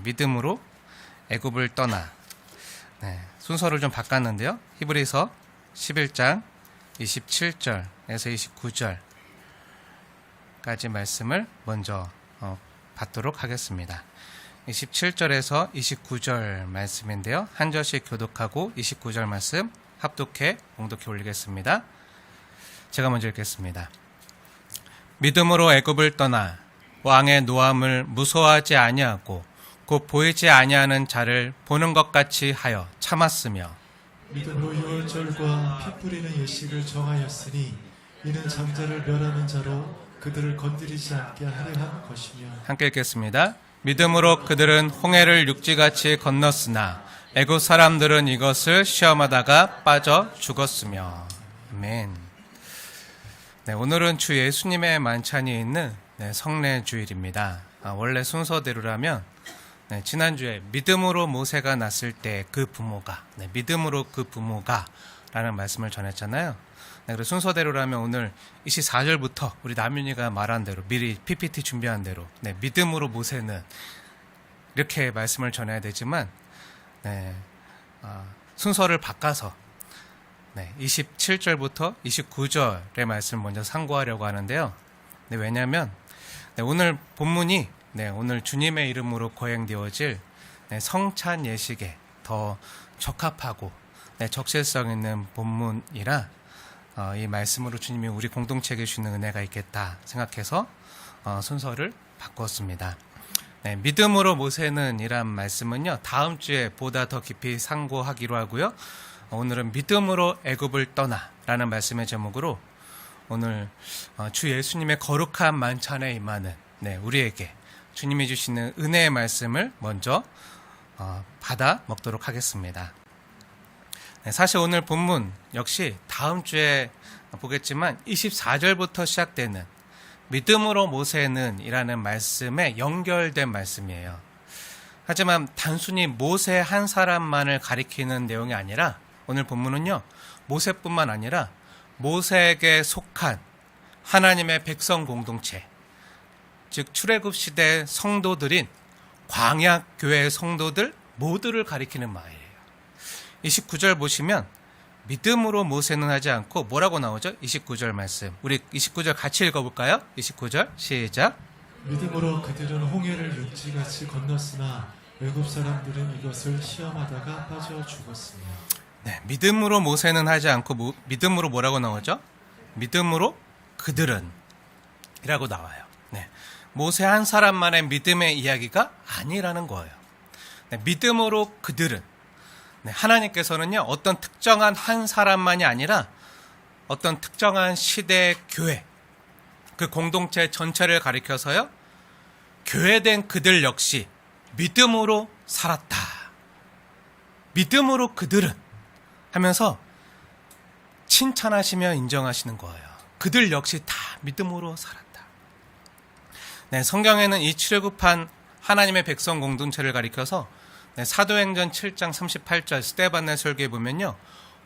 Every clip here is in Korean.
믿음으로 애굽을 떠나. 순서를 좀 바꿨는데요. 히브리서 11장 27절에서 29절까지 말씀을 먼저 받도록 하겠습니다. 27절에서 29절 말씀인데요. 한 절씩 교독하고 29절 말씀 합독해 봉독해 올리겠습니다. 제가 먼저 읽겠습니다. 믿음으로 애굽을 떠나 왕의 노함을 무서워하지 아니하고 곧 보이지 아니하는 자를 보는 것 같이 하여 참았으며 믿음으로 유월절과 피 뿌리는 예식을 정하였으니 이는 장자를 멸하는 자로 그들을 건드리지 않게 하려 한 것이며 함께 읽겠습니다. 믿음으로 그들은 홍해를 육지같이 건넜으나 애굽 사람들은 이것을 시험하다가 빠져 죽었으며. 아멘. 오늘은 주 예수님의 만찬이 있는 성례 주일입니다. 원래 순서대로라면 지난주에 믿음으로 모세가 났을 때 그 부모가, 믿음으로 그 부모가 라는 말씀을 전했잖아요. 그래서 순서대로라면 오늘 24절부터 우리 남윤이가 말한 대로 미리 PPT 준비한 대로 믿음으로 모세는 이렇게 말씀을 전해야 되지만 순서를 바꿔서 27절부터 29절의 말씀을 먼저 상고하려고 하는데요. 왜냐하면 오늘 본문이 오늘 주님의 이름으로 거행되어질 성찬 예식에 더 적합하고 적실성 있는 본문이라 이 말씀으로 주님이 우리 공동체에게 주는 은혜가 있겠다 생각해서 순서를 바꿨습니다. 믿음으로 모세는 이란 말씀은요, 다음 주에 보다 더 깊이 상고하기로 하고요. 오늘은 믿음으로 애굽을 떠나 라는 말씀의 제목으로 오늘 주 예수님의 거룩한 만찬에 임하는 우리에게 주님이 주시는 은혜의 말씀을 먼저 받아 먹도록 하겠습니다. 사실 오늘 본문 역시 다음 주에 보겠지만 24절부터 시작되는 믿음으로 모세는 이라는 말씀에 연결된 말씀이에요. 하지만 단순히 모세 한 사람만을 가리키는 내용이 아니라 오늘 본문은요, 모세뿐만 아니라 모세에게 속한 하나님의 백성 공동체, 즉 출애굽 시대 성도들인 광야교회 성도들 모두를 가리키는 말이에요. 29절 보시면 믿음으로 모세는 하지 않고 뭐라고 나오죠? 29절 말씀. 우리 29절 같이 읽어볼까요? 29절 시작. 믿음으로 그들은 홍해를 육지같이 건넜으나 애굽 사람들은 이것을 시험하다가 빠져 죽었으며. 믿음으로 모세는 하지 않고 믿음으로 뭐라고 나오죠? 믿음으로 그들은 이라고 나와요. 모세 한 사람만의 믿음의 이야기가 아니라는 거예요. 믿음으로 그들은 하나님께서는요, 어떤 특정한 한 사람만이 아니라 어떤 특정한 시대의 교회, 그 공동체 전체를 가리켜서요, 교회된 그들 역시 믿음으로 살았다. 믿음으로 그들은 하면서 칭찬하시며 인정하시는 거예요. 그들 역시 다 믿음으로 살았다. 성경에는 이 출애굽한 하나님의 백성 공동체를 가리켜서 사도행전 7장 38절 스데반의 설교에 보면요,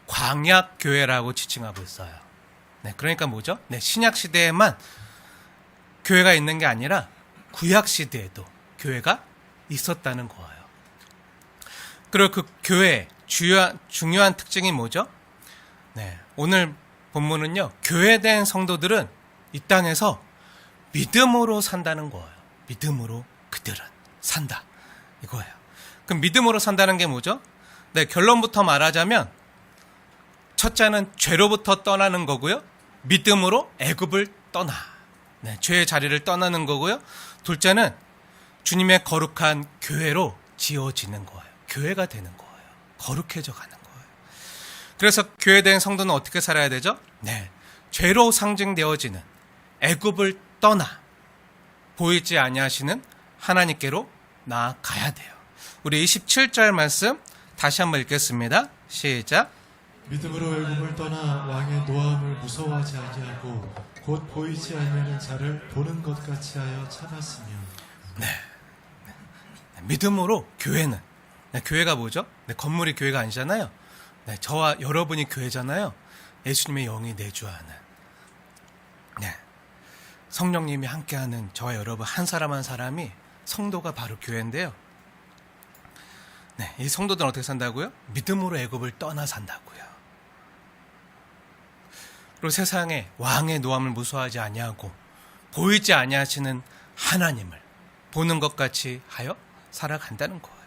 광야교회라고 지칭하고 있어요. 그러니까 뭐죠? 신약시대에만 교회가 있는 게 아니라 구약시대에도 교회가 있었다는 거예요. 그리고 그 교회의 중요한 특징이 뭐죠? 오늘 본문은요, 교회된 성도들은 이 땅에서 믿음으로 산다는 거예요. 믿음으로 그들은 산다. 이거예요. 그럼 믿음으로 산다는 게 뭐죠? 결론부터 말하자면 첫째는 죄로부터 떠나는 거고요. 믿음으로 애굽을 떠나. 죄의 자리를 떠나는 거고요. 둘째는 주님의 거룩한 교회로 지어지는 거예요. 교회가 되는 거예요. 거룩해져 가는 거예요. 그래서 교회된 성도는 어떻게 살아야 되죠? 죄로 상징되어지는 애굽을 떠나 보이지 아니하시는 하나님께로 나아가야 돼요. 우리 27절 말씀 다시 한번 읽겠습니다. 시작. 믿음으로 애굽을 떠나 왕의 노함을 무서워하지 아니하고 곧 보이지 아니하는 자를 보는 것 같이 하여 참았으며. 믿음으로 교회는 교회가 뭐죠? 건물이 교회가 아니잖아요. 저와 여러분이 교회잖아요. 예수님의 영이 내주하는 성령님이 함께하는 저와 여러분 한 사람 한 사람이 성도가 바로 교회인데요. 네, 이 성도들은 어떻게 산다고요? 믿음으로 애굽을 떠나 산다고요. 그리고 세상에 왕의 노함을 무서워하지 아니하고 보이지 아니하시는 하나님을 보는 것 같이 하여 살아간다는 거예요.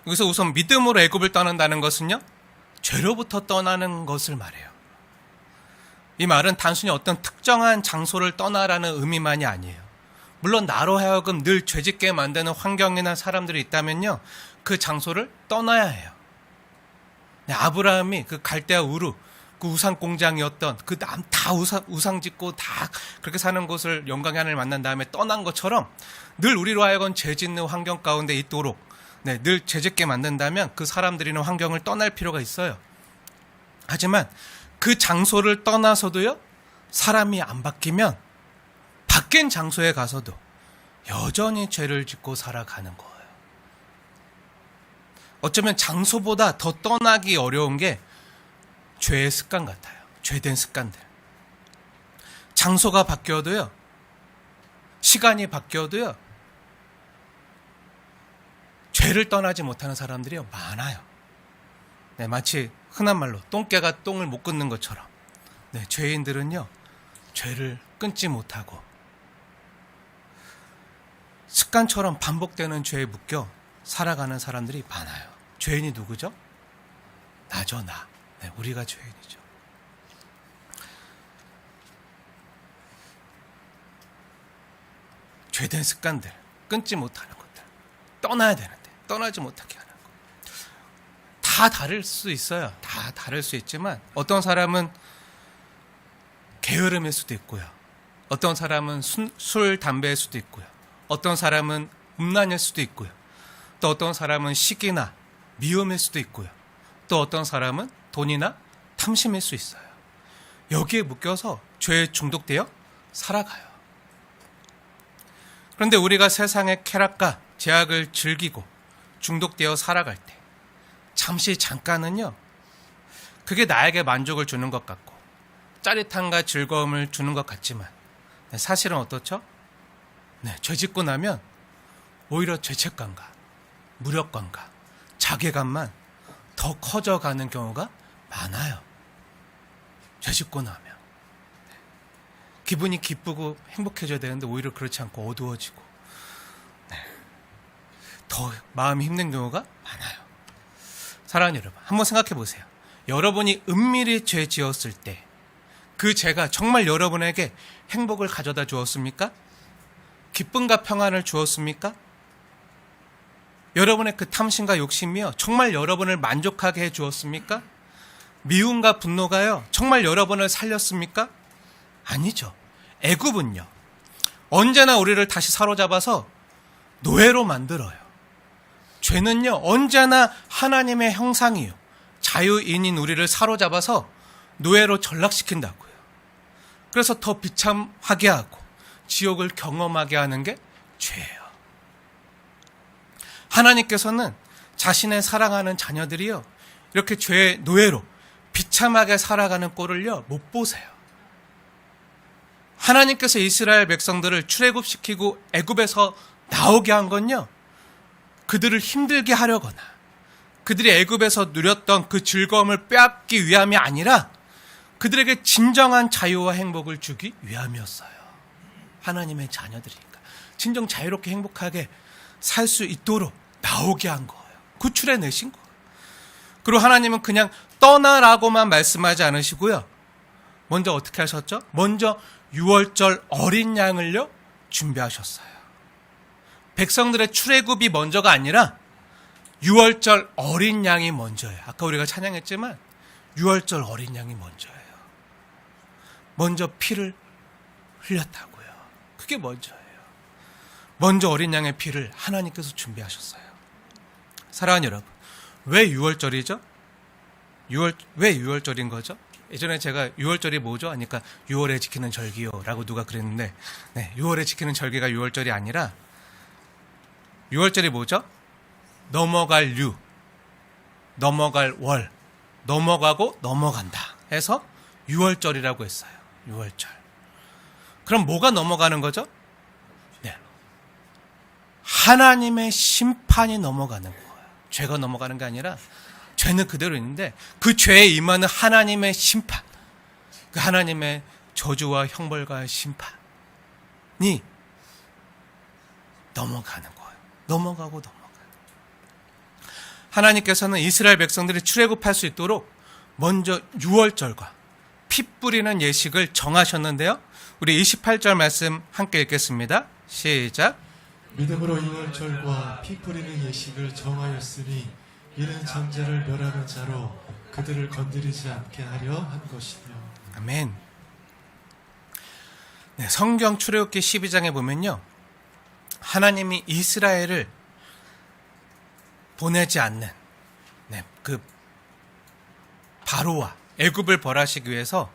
여기서 우선 믿음으로 애굽을 떠난다는 것은요, 죄로부터 떠나는 것을 말해요. 이 말은 단순히 어떤 특정한 장소를 떠나라는 의미만이 아니에요. 물론 나로 하여금 늘 죄짓게 만드는 환경이나 사람들이 있다면요, 그 장소를 떠나야 해요. 아브라함이 그 갈대아 우르, 그 우상 공장이었던 그 다 우상 짓고 다 그렇게 사는 곳을 영광의 하나님을 만난 다음에 떠난 것처럼 늘 우리로 하여금 죄 짓는 환경 가운데 있도록 늘 죄 짓게 만든다면 그 사람들이나 환경을 떠날 필요가 있어요. 하지만 그 장소를 떠나서도요, 사람이 안 바뀌면 바뀐 장소에 가서도 여전히 죄를 짓고 살아가는 거예요. 어쩌면 장소보다 더 떠나기 어려운 게 죄의 습관 같아요. 죄된 습관들. 장소가 바뀌어도요, 시간이 바뀌어도요, 죄를 떠나지 못하는 사람들이 많아요. 마치 흔한 말로 똥개가 똥을 못 끊는 것처럼 죄인들은요, 죄를 끊지 못하고 습관처럼 반복되는 죄에 묶여 살아가는 사람들이 많아요. 죄인이 누구죠? 나죠, 나. 우리가 죄인이죠. 죄된 습관들, 끊지 못하는 것들, 떠나야 되는데 떠나지 못하게 하는 것. 다 다를 수 있어요. 다 다를 수 있지만 어떤 사람은 게으름일 수도 있고요. 어떤 사람은 술, 담배일 수도 있고요. 어떤 사람은 음란일 수도 있고요. 또 어떤 사람은 시기나 미움일 수도 있고요. 또 어떤 사람은 돈이나 탐심일 수 있어요. 여기에 묶여서 죄에 중독되어 살아가요. 그런데 우리가 세상의 쾌락과 제약을 즐기고 중독되어 살아갈 때 잠시 잠깐은요, 그게 나에게 만족을 주는 것 같고 짜릿함과 즐거움을 주는 것 같지만 사실은 어떻죠? 죄 짓고 나면 오히려 죄책감과 무력감과 자괴감만 더 커져가는 경우가 많아요. 죄 짓고 나면 기분이 기쁘고 행복해져야 되는데 오히려 그렇지 않고 어두워지고 더 마음이 힘든 경우가 많아요. 사랑하는 여러분, 한번 생각해 보세요. 여러분이 은밀히 죄 지었을 때 그 죄가 정말 여러분에게 행복을 가져다 주었습니까? 기쁨과 평안을 주었습니까? 여러분의 그 탐심과 욕심이요, 정말 여러분을 만족하게 해 주었습니까? 미움과 분노가요, 정말 여러분을 살렸습니까? 아니죠. 애굽은요, 언제나 우리를 다시 사로잡아서 노예로 만들어요. 죄는요, 언제나 하나님의 형상이요, 자유인인 우리를 사로잡아서 노예로 전락시킨다고요. 그래서 더 비참하게 하고 지옥을 경험하게 하는 게 죄예요. 하나님께서는 자신의 사랑하는 자녀들이요, 이렇게 죄의 노예로 비참하게 살아가는 꼴을요, 못 보세요. 하나님께서 이스라엘 백성들을 출애굽시키고 애굽에서 나오게 한 건요, 그들을 힘들게 하려거나 그들이 애굽에서 누렸던 그 즐거움을 빼앗기 위함이 아니라 그들에게 진정한 자유와 행복을 주기 위함이었어요. 하나님의 자녀들이니까 진정 자유롭게 행복하게 살 수 있도록 나오게 한 거예요. 구출해내신 거예요. 그리고 하나님은 그냥 떠나라고만 말씀하지 않으시고요, 먼저 어떻게 하셨죠? 먼저 6월절 어린 양을요, 준비하셨어요. 백성들의 출애굽이 먼저가 아니라 6월절 어린 양이 먼저예요. 아까 우리가 찬양했지만 6월절 어린 양이 먼저예요. 먼저 피를 흘렸다고요. 그게 먼저예요. 먼저 어린 양의 피를 하나님께서 준비하셨어요. 사랑하는 여러분, 왜 6월절이죠? 왜 6월절인 거죠? 예전에 제가 6월절이 뭐죠? 하니까 6월에 지키는 절기요 라고 누가 그랬는데, 6월에 지키는 절기가 6월절이 아니라 6월절이 뭐죠? 넘어갈 유, 넘어갈 월, 넘어가고 넘어간다 해서 6월절이라고 했어요. 6월절. 그럼 뭐가 넘어가는 거죠? 하나님의 심판이 넘어가는 거예요. 죄가 넘어가는 게 아니라 죄는 그대로 있는데 그 죄에 임하는 하나님의 심판, 그 하나님의 저주와 형벌과 심판이 넘어가는 거예요. 넘어가고. 하나님께서는 이스라엘 백성들이 출애굽할 수 있도록 먼저 유월절과 피 뿌리는 예식을 정하셨는데요. 우리 28절 말씀 함께 읽겠습니다. 시작. 믿음으로 유월절과 피 뿌리는 예식을 정하였으니 이는 장자를 멸하는 자로 그들을 건드리지 않게 하려 한 것이며. 아멘. 네, 성경 출애굽기 12장에 보면요, 하나님이 이스라엘을 보내지 않는 그 바로와 애굽을 벌하시기 위해서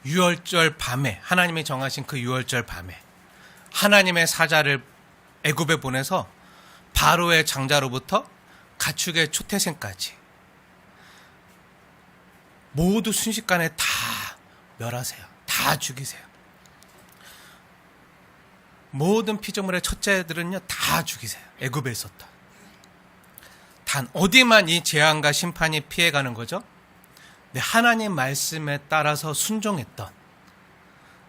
유월절 밤에, 하나님이 정하신 그 유월절 밤에 하나님의 사자를 애굽에 보내서 바로의 장자로부터 가축의 초태생까지 모두 순식간에 다 멸하세요. 다 죽이세요. 모든 피조물의 첫째들은요 다 죽이세요. 애굽에 있었던. 단 어디만 이 재앙과 심판이 피해가는 거죠? 네, 하나님 말씀에 따라서 순종했던.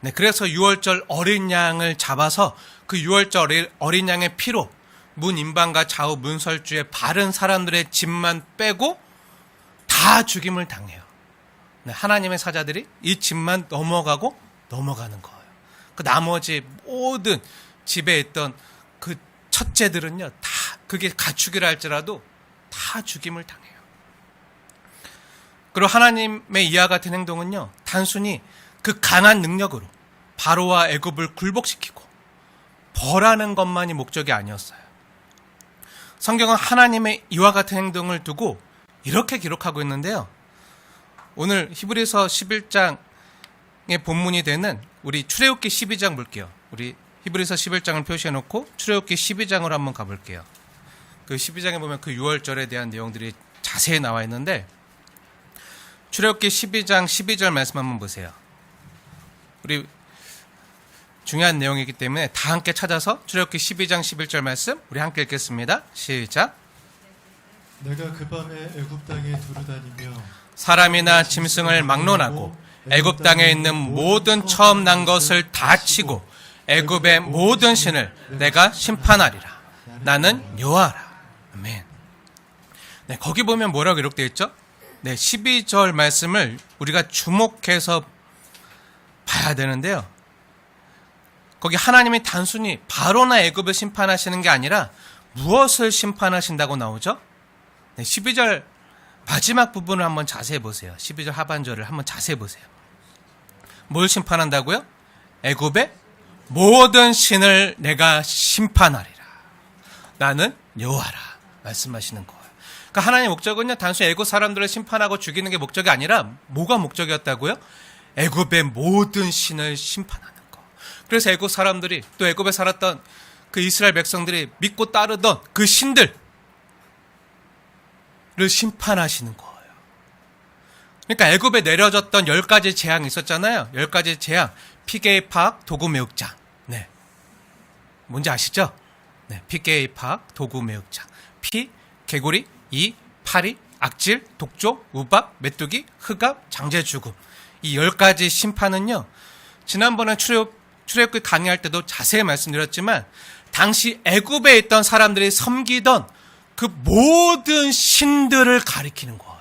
네, 그래서 유월절 어린 양을 잡아서 그 유월절 어린 양의 피로 문 임방과 좌우 문설주에 바른 사람들의 집만 빼고 다 죽임을 당해요. 네, 하나님의 사자들이 이 집만 넘어가는 거예요. 그 나머지 모든 집에 있던 그 첫째들은요 다, 그게 가축이라 할지라도 다 죽임을 당해요. 그리고 하나님의 이와 같은 행동은요 단순히 그 강한 능력으로 바로와 애굽을 굴복시키고 벌하는 것만이 목적이 아니었어요. 성경은 하나님의 이와 같은 행동을 두고 이렇게 기록하고 있는데요. 오늘 히브리서 11장의 본문이 되는 우리 출애굽기 12장 볼게요. 우리 히브리서 11장을 표시해놓고 출애굽기 12장으로 한번 가볼게요. 그 12장에 보면 그 유월절에 대한 내용들이 자세히 나와 있는데 출애굽기 12장 12절 말씀 한번 보세요. 우리 중요한 내용이기 때문에 다 함께 찾아서 출애굽기 12장 11절 말씀 우리 함께 읽겠습니다. 시작. 내가 그 밤에 애굽 땅에 두루다니며 사람이나 짐승을 막론하고 애굽 땅에 있는 모든 처음 난 것을 다 치고 애굽의 모든 신을 내가 심판하리라. 나는 여호와라. 아멘. 네, 거기 보면 뭐라고 기록되어 있죠? 네, 12절 말씀을 우리가 주목해서 봐야 되는데요. 거기 하나님이 단순히 바로나 애굽을 심판하시는 게 아니라 무엇을 심판하신다고 나오죠? 네, 12절 마지막 부분을 한번 자세히 보세요. 12절 하반절을 한번 자세히 보세요. 뭘 심판한다고요? 애굽의 모든 신을 내가 심판하리라. 나는 여호와라 말씀하시는 거예요. 그러니까 하나님의 목적은요 단순히 애굽 사람들을 심판하고 죽이는 게 목적이 아니라 뭐가 목적이었다고요? 애굽의 모든 신을 심판하는 거. 그래서 애굽 사람들이 또 애굽에 살았던 그 이스라엘 백성들이 믿고 따르던 그 신들을 심판하시는 거예요. 그러니까 애굽에 내려졌던 10가지 재앙이 있었잖아요. 10가지 재앙. 피게의 파악, 도구 매혹장. 네. 뭔지 아시죠? 네. 피게의 파악, 도구 매혹장. 피, 개구리, 이, 파리, 악질, 독조, 우박, 메뚜기, 흑암, 장제 죽음. 이 10가지 심판은요. 지난번에 출애굽기 강의할 때도 자세히 말씀드렸지만 당시 애굽에 있던 사람들이 섬기던 그 모든 신들을 가리키는 거예요.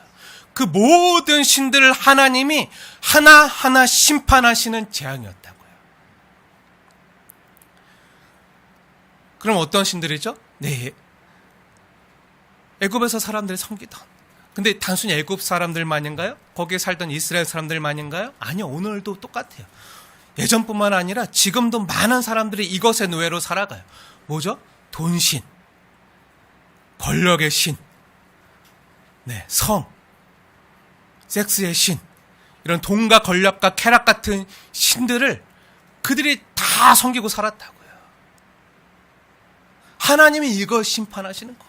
그 모든 신들을 하나님이 하나하나 심판하시는 재앙이었다고요. 그럼 어떤 신들이죠? 네, 애굽에서 사람들이 섬기던. 근데 단순히 애굽 사람들만인가요? 거기에 살던 이스라엘 사람들만인가요? 아니요, 오늘도 똑같아요. 예전뿐만 아니라 지금도 많은 사람들이 이것의 노예로 살아가요. 뭐죠? 돈신, 권력의 신, 네, 성, 섹스의 신, 이런 돈과 권력과 쾌락 같은 신들을 그들이 다 섬기고 살았다고요. 하나님이 이걸 심판하시는 거예요.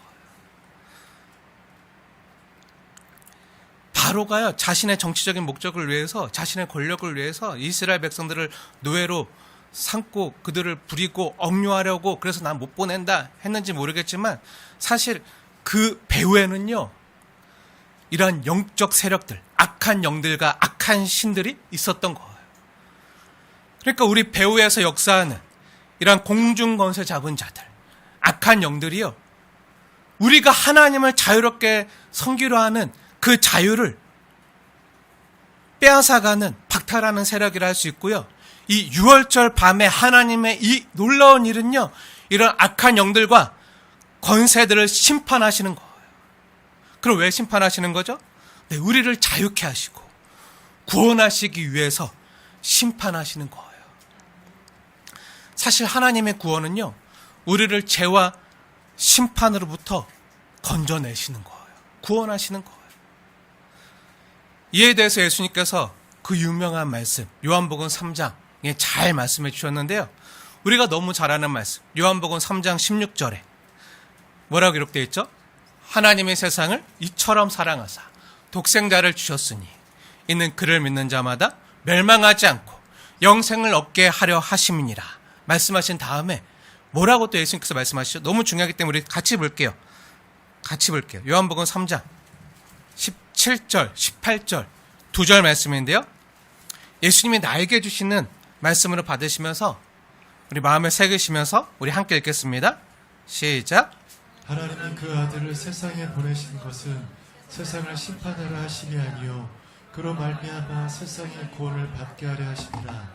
바로가요, 자신의 정치적인 목적을 위해서, 자신의 권력을 위해서 이스라엘 백성들을 노예로 삼고 그들을 부리고 억류하려고, 그래서 난 못 보낸다 했는지 모르겠지만 사실 그 배후에는요, 이러한 영적 세력들, 악한 영들과 악한 신들이 있었던 거예요. 그러니까 우리 배후에서 역사하는 이러한 공중권세 잡은 자들, 악한 영들이요, 우리가 하나님을 자유롭게 섬기려 하는 그 자유를 빼앗아가는 박탈하는 세력이라 할 수 있고요. 이 6월절 밤에 하나님의 이 놀라운 일은요, 이런 악한 영들과 권세들을 심판하시는 거예요. 그럼 왜 심판하시는 거죠? 네, 우리를 자유케 하시고 구원하시기 위해서 심판하시는 거예요. 사실 하나님의 구원은요, 우리를 죄와 심판으로부터 건져내시는 거예요. 구원하시는 거예요. 이에 대해서 예수님께서 그 유명한 말씀, 요한복음 3장에 잘 말씀해 주셨는데요. 우리가 너무 잘 아는 말씀, 요한복음 3장 16절에 뭐라고 기록되어 있죠? 하나님의 세상을 이처럼 사랑하사 독생자를 주셨으니 이는 그를 믿는 자마다 멸망하지 않고 영생을 얻게 하려 하심이니라 말씀하신 다음에 뭐라고 또 예수님께서 말씀하시죠? 너무 중요하기 때문에 우리 같이 볼게요. 요한복음 3장 17절, 18절 두 절 말씀인데요. 예수님이 나에게 주시는 말씀으로 받으시면서 우리 마음에 새기시면서 우리 함께 읽겠습니다. 시작. 하나님이 그 아들을 세상에 보내신 것은 세상을 심판하려 하심이 아니요 그로 말미암아 세상의 구원을 받게 하려 하심이라.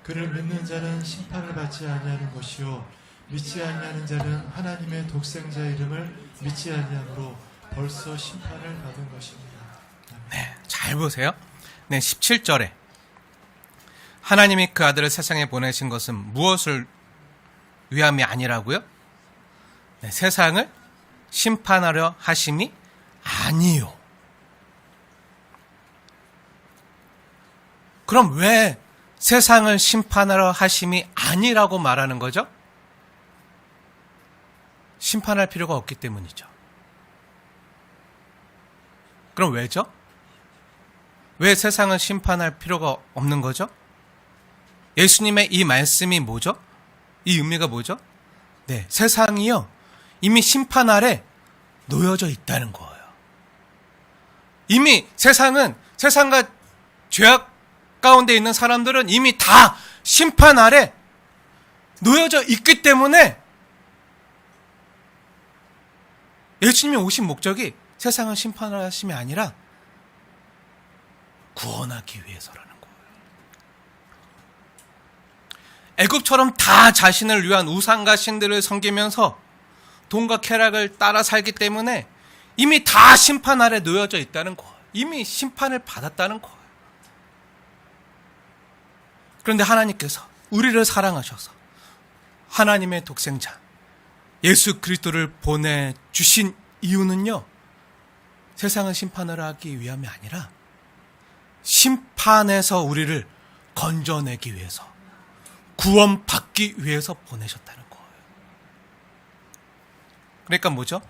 그를 믿는 자는 심판을 받지 아니하는 것이요 믿지 아니하는 자는 하나님의 독생자 이름을 믿지 아니하므로 벌써 심판을 받은 것입니다. 네, 잘 보세요. 네, 17절에 하나님이 그 아들을 세상에 보내신 것은 무엇을 위함이 아니라고요? 네, 세상을 심판하려 하심이 아니요. 그럼 왜 세상을 심판하려 하심이 아니라고 말하는 거죠? 심판할 필요가 없기 때문이죠. 그럼 왜죠? 왜 세상을 심판할 필요가 없는 거죠? 예수님의 이 말씀이 뭐죠? 이 의미가 뭐죠? 네, 세상이요, 이미 심판 아래 놓여져 있다는 거예요. 이미 세상과 죄악 가운데 있는 사람들은 이미 다 심판 아래 놓여져 있기 때문에 예수님이 오신 목적이 세상을 심판하심이 아니라 구원하기 위해서라는 거예요. 애굽처럼 다 자신을 위한 우상과 신들을 섬기면서 돈과 쾌락을 따라 살기 때문에 이미 다 심판 아래 놓여져 있다는 거예요. 이미 심판을 받았다는 거예요. 그런데 하나님께서 우리를 사랑하셔서 하나님의 독생자 예수 그리스도를 보내주신 이유는요, 세상을 심판을 하기 위함이 아니라 심판에서 우리를 건져내기 위해서, 구원받기 위해서 보내셨다는 거예요. 그러니까 뭐죠?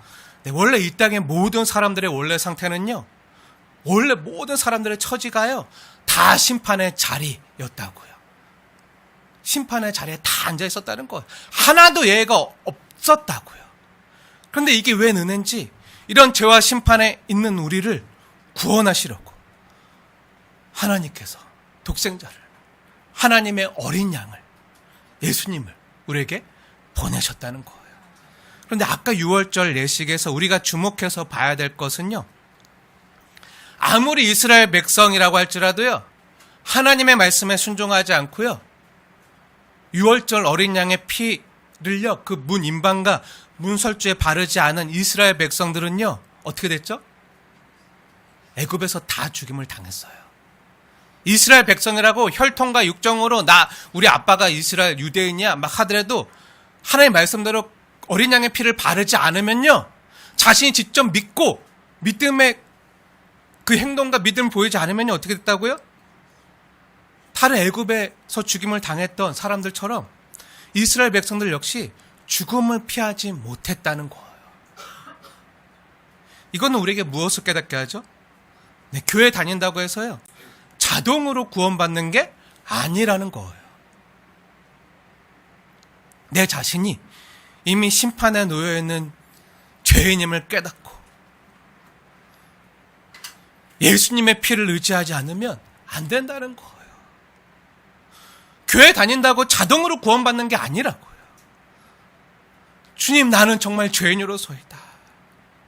네, 원래 이 땅의 모든 사람들의 원래 상태는요, 원래 모든 사람들의 처지가요, 다 심판의 자리였다고요. 심판의 자리에 다 앉아 있었다는 거예요. 하나도 예외가 없었다고요. 그런데 이게 왜 느는지, 이런 죄와 심판에 있는 우리를 구원하시려고 하나님께서 독생자를, 하나님의 어린 양을, 예수님을 우리에게 보내셨다는 거예요. 그런데 아까 6월절 예식에서 우리가 주목해서 봐야 될 것은요, 아무리 이스라엘 백성이라고 할지라도요, 하나님의 말씀에 순종하지 않고요, 6월절 어린 양의 피를요, 그 문 임방과 문설주에 바르지 않은 이스라엘 백성들은요, 어떻게 됐죠? 애굽에서 다 죽임을 당했어요. 이스라엘 백성이라고 혈통과 육정으로 우리 아빠가 이스라엘 유대인이야 막 하더라도 하나님의 말씀대로 어린 양의 피를 바르지 않으면요, 자신이 직접 믿고 믿음의 그 행동과 믿음을 보이지 않으면 어떻게 됐다고요? 다른 애굽에서 죽임을 당했던 사람들처럼 이스라엘 백성들 역시 죽음을 피하지 못했다는 거예요. 이거는 우리에게 무엇을 깨닫게 하죠? 네, 교회 다닌다고 해서요, 자동으로 구원받는 게 아니라는 거예요. 내 자신이 이미 심판에 놓여있는 죄인임을 깨닫고 예수님의 피를 의지하지 않으면 안 된다는 거예요. 교회 다닌다고 자동으로 구원받는 게 아니라고요. 주님, 나는 정말 죄인으로서이다.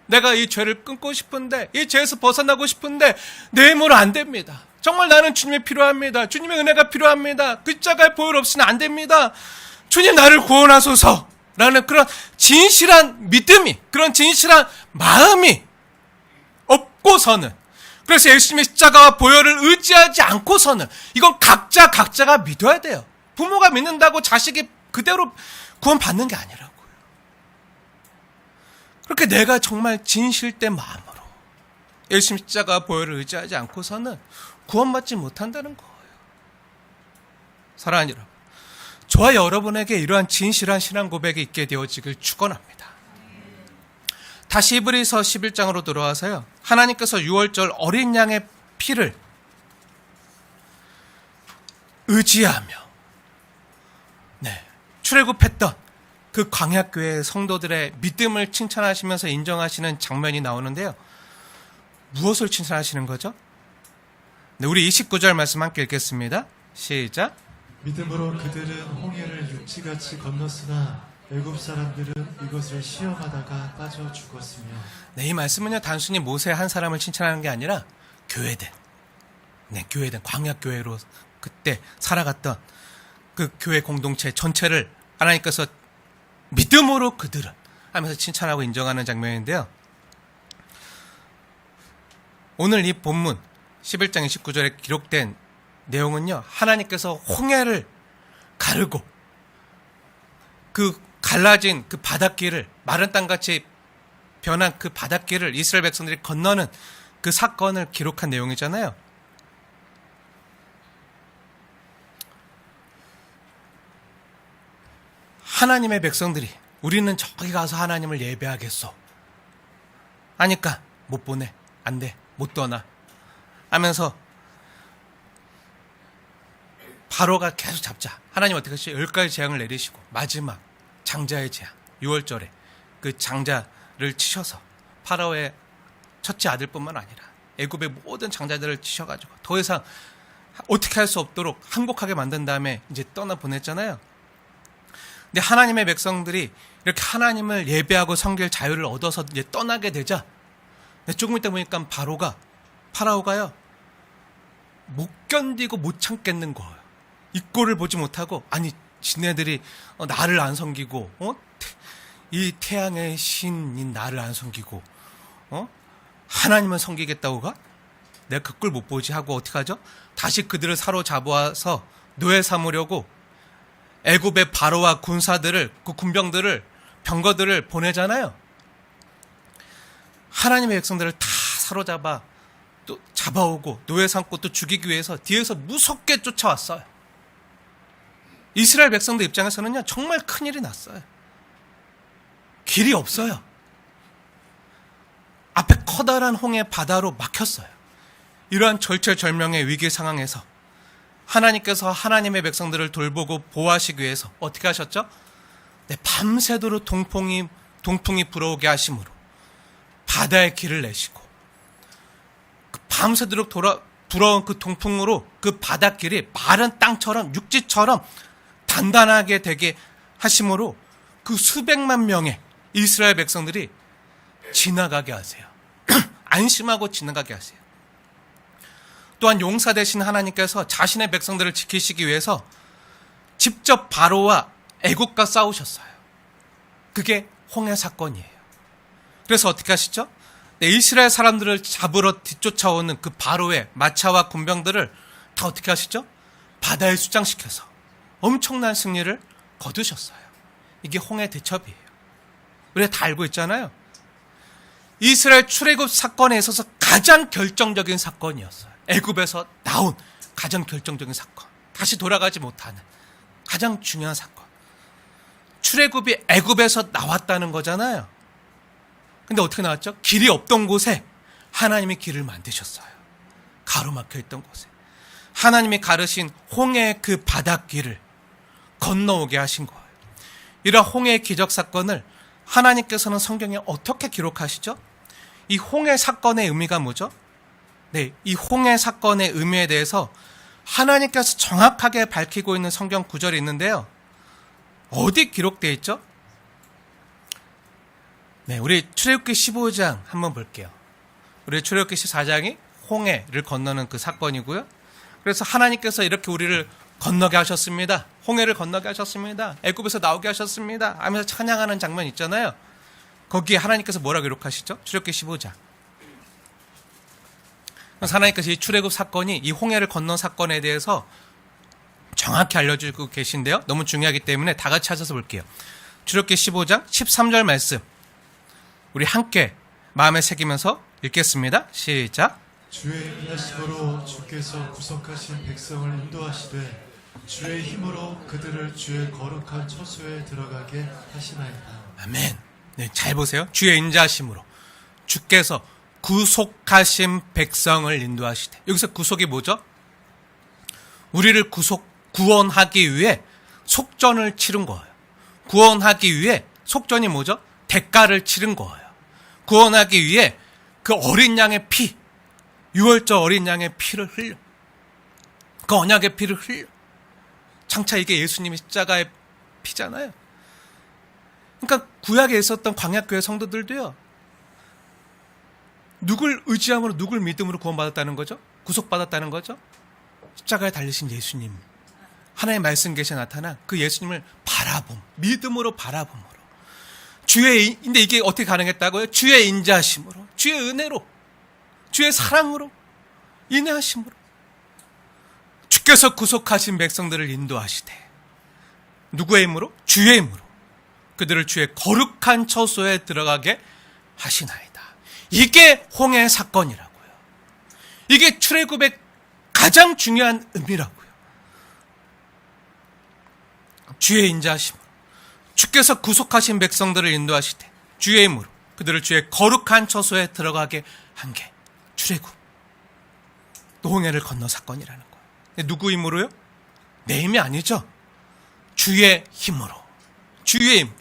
내가 이 죄를 끊고 싶은데, 이 죄에서 벗어나고 싶은데 내 힘으로 안 됩니다. 정말 나는 주님이 필요합니다. 주님의 은혜가 필요합니다. 그 자가의 보혈 없이는 안 됩니다. 주님, 나를 구원하소서 라는 그런 진실한 믿음이, 그런 진실한 마음이 없고서는, 그래서 예수님의 십자가와 보혈을 의지하지 않고서는, 이건 각자가 믿어야 돼요. 부모가 믿는다고 자식이 그대로 구원받는 게 아니라고요. 그렇게 내가 정말 진실된 마음으로 예수님 십자가와 보혈을 의지하지 않고서는 구원받지 못한다는 거예요. 사랑하는 여러분, 저와 여러분에게 이러한 진실한 신앙 고백이 있게 되어지길 축원합니다. 다시 히브리서 11장으로 돌아와서요, 하나님께서 유월절 어린 양의 피를 의지하며 출애굽했던 그 광야교회 성도들의 믿음을 칭찬하시면서 인정하시는 장면이 나오는데요. 무엇을 칭찬하시는 거죠? 우리 29절 말씀 함께 읽겠습니다. 시작. 믿음으로 그들은 홍해를 육지같이 건넜으나 애굽 사람들은 이것을 시험하다가 빠져 죽었으며. 이 말씀은요, 단순히 모세 한 사람을 칭찬하는 게 아니라 교회된 광야교회로 그때 살아갔던 그 교회 공동체 전체를 하나님께서 믿음으로 그들은 하면서 칭찬하고 인정하는 장면인데요. 오늘 이 본문 11장 29절에 기록된 내용은요, 하나님께서 홍해를 가르고 그 갈라진 그 바닷길을, 마른 땅같이 변한 그 바닷길을 이스라엘 백성들이 건너는 그 사건을 기록한 내용이잖아요. 하나님의 백성들이 우리는 저기 가서 하나님을 예배하겠소 하니까 못 보내, 안 돼, 못 떠나 하면서 바로가 계속 잡자. 하나님 어떻게 하시죠? 10가지 재앙을 내리시고 마지막 장자의 재앙, 6월절에 그 장자를 치셔서 파라오의 첫째 아들뿐만 아니라 애굽의 모든 장자들을 치셔가지고 더 이상 어떻게 할 수 없도록 항복하게 만든 다음에 이제 떠나보냈잖아요. 근데 하나님의 백성들이 이렇게 하나님을 예배하고 섬길 자유를 얻어서 이제 떠나게 되자, 조금 있다 보니까 파라오가요, 못 견디고 못 참겠는 거예요. 이 꼴을 보지 못하고, 아니 지네들이 나를 안 섬기고, 이 태양의 신인 나를 안 섬기고, 하나님을 섬기겠다고가? 내가 그 꼴 못 보지 하고 어떻게 하죠? 다시 그들을 사로잡아서 노예 삼으려고 애굽의 바로와 군사들을, 그 군병들을, 병거들을 보내잖아요. 하나님의 백성들을 다 사로잡아 또 잡아오고 노예 삼고 또 죽이기 위해서 뒤에서 무섭게 쫓아왔어요. 이스라엘 백성들 입장에서는요, 정말 큰일이 났어요. 길이 없어요. 앞에 커다란 홍해 바다로 막혔어요. 이러한 절체절명의 위기 상황에서 하나님께서 하나님의 백성들을 돌보고 보호하시기 위해서 어떻게 하셨죠? 밤새도록 동풍이 불어오게 하심으로 바다의 길을 내시고, 밤새도록 불어온 그 동풍으로 그 바닷길이 마른 땅처럼, 육지처럼 단단하게 되게 하심으로 그 수백만 명의 이스라엘 백성들이 지나가게 하세요. 안심하고 지나가게 하세요. 또한 용사 되신 하나님께서 자신의 백성들을 지키시기 위해서 직접 바로와 애국과 싸우셨어요. 그게 홍해 사건이에요. 그래서 어떻게 하시죠? 이스라엘 사람들을 잡으러 뒤쫓아오는 그 바로의 마차와 군병들을 다 어떻게 하시죠? 바다에 수장시켜서 엄청난 승리를 거두셨어요. 이게 홍해 대첩이에요. 우리가 다 알고 있잖아요. 이스라엘 출애굽 사건에 있어서 가장 결정적인 사건이었어요. 애굽에서 나온 가장 결정적인 사건, 다시 돌아가지 못하는 가장 중요한 사건. 출애굽이 애굽에서 나왔다는 거잖아요. 근데 어떻게 나왔죠? 길이 없던 곳에 하나님이 길을 만드셨어요. 가로막혀 있던 곳에 하나님이 가르신 홍해의 그 바닷길을 건너오게 하신 거예요. 이런 홍해의 기적 사건을 하나님께서는 성경에 어떻게 기록하시죠? 이 홍해 사건의 의미가 뭐죠? 네, 이 홍해 사건의 의미에 대해서 하나님께서 정확하게 밝히고 있는 성경 구절이 있는데요. 어디 기록되어 있죠? 네, 우리 출애굽기 15장 한번 볼게요. 우리 출애굽기 14장이 홍해를 건너는 그 사건이고요. 그래서 하나님께서 이렇게 우리를 건너게 하셨습니다. 홍해를 건너게 하셨습니다. 애굽에서 나오게 하셨습니다. 하면서 찬양하는 장면 있잖아요. 거기에 하나님께서 뭐라고 기록하시죠? 출애굽기 15장. 그래서 하나님께서 이 출애굽 사건이 이 홍해를 건넌 사건에 대해서 정확히 알려주고 계신데요. 너무 중요하기 때문에 다 같이 찾아서 볼게요. 출애굽기 15장 13절 말씀. 우리 함께 마음에 새기면서 읽겠습니다. 시작. 주의 인하심으로 주께서 구속하신 백성을 인도하시되 주의 힘으로 그들을 주의 거룩한 처소에 들어가게 하시나이다. 아멘. 네, 잘 보세요. 주의 인자하심으로 주께서 구속하신 백성을 인도하시되. 여기서 구속이 뭐죠? 우리를 구원하기 위해 속전을 치른 거예요. 구원하기 위해 속전이 뭐죠? 대가를 치른 거예요. 구원하기 위해 그 어린 양의 피, 유월절 어린 양의 피를 흘려. 그 언약의 피를 흘려. 장차 이게 예수님의 십자가의 피잖아요. 그러니까 구약에 있었던 광야교회 성도들도요. 누굴 의지함으로 누굴 믿음으로 구원받았다는 거죠? 구속받았다는 거죠? 십자가에 달리신 예수님. 하나님의 말씀 계시에 나타난 그 예수님을 믿음으로 바라봄으로. 근데 이게 어떻게 가능했다고요? 주의 인자하심으로, 주의 은혜로, 주의 사랑으로, 인내하심으로. 주께서 구속하신 백성들을 인도하시되. 누구의 힘으로? 주의 힘으로. 그들을 주의 거룩한 처소에 들어가게 하시나이다. 이게 홍해 사건이라고요. 이게 출애굽의 가장 중요한 의미라고요. 주의 인자하심으로 주께서 구속하신 백성들을 인도하시되 주의 힘으로 그들을 주의 거룩한 처소에 들어가게 한 게 출애굽, 또 홍해를 건너 사건이라는 거예요. 누구 힘으로요? 내 힘이 아니죠. 주의 힘으로. 주의 힘으로.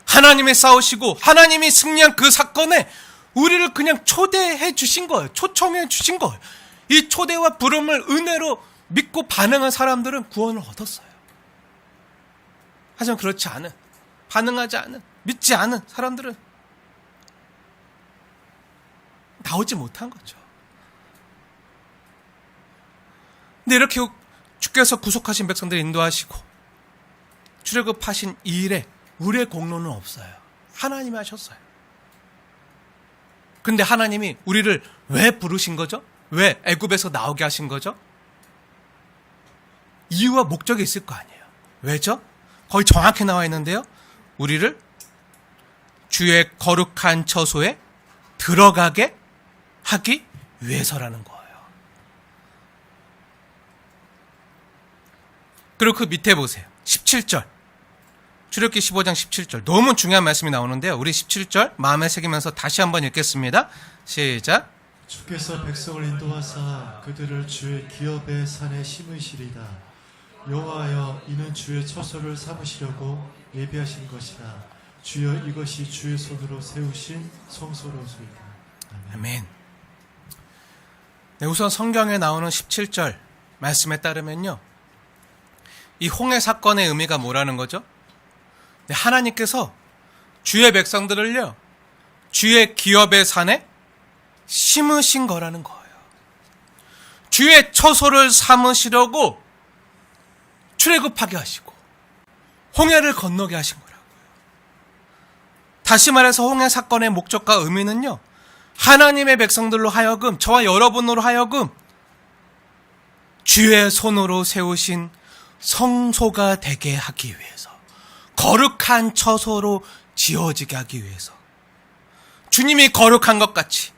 하나님이 싸우시고 하나님이 승리한 그 사건에 우리를 그냥 초대해 주신 거예요. 초청해 주신 거예요. 이 초대와 부름을 은혜로 믿고 반응한 사람들은 구원을 얻었어요. 하지만 그렇지 않은, 반응하지 않은, 믿지 않은 사람들은 나오지 못한 거죠. 근데 이렇게 주께서 구속하신 백성들을 인도하시고 출애굽하신 이 일에 우리의 공로는 없어요. 하나님이 하셨어요. 근데 하나님이 우리를 왜 부르신 거죠? 왜 애굽에서 나오게 하신 거죠? 이유와 목적이 있을 거 아니에요. 왜죠? 거의 정확히 나와 있는데요. 우리를 주의 거룩한 처소에 들어가게 하기 위해서라는 거예요. 그리고 그 밑에 보세요. 17절. 출애굽기 15장 17절. 너무 중요한 말씀이 나오는데요. 우리 17절 마음에 새기면서 다시 한번 읽겠습니다. 시작. 주께서 백성을 인도하사 그들을 주의 기업의 산에 심으시리다. 여호와여, 이는 주의 처소를 삼으시려고 예비하신 것이라. 주여, 이것이 주의 손으로 세우신 성소로소이다. 아멘. 네, 우선 성경에 나오는 17절 말씀에 따르면요, 이 홍해 사건의 의미가 뭐라는 거죠? 네, 하나님께서 주의 백성들을요, 주의 기업의 산에 심으신 거라는 거예요. 주의 처소를 삼으시려고 출애굽하게 하시고 홍해를 건너게 하신 거라고요. 다시 말해서 홍해 사건의 목적과 의미는요, 하나님의 백성들로 하여금, 저와 여러분으로 하여금 주의 손으로 세우신 성소가 되게 하기 위해서, 거룩한 처소로 지어지게 하기 위해서, 주님이 거룩한 것 같이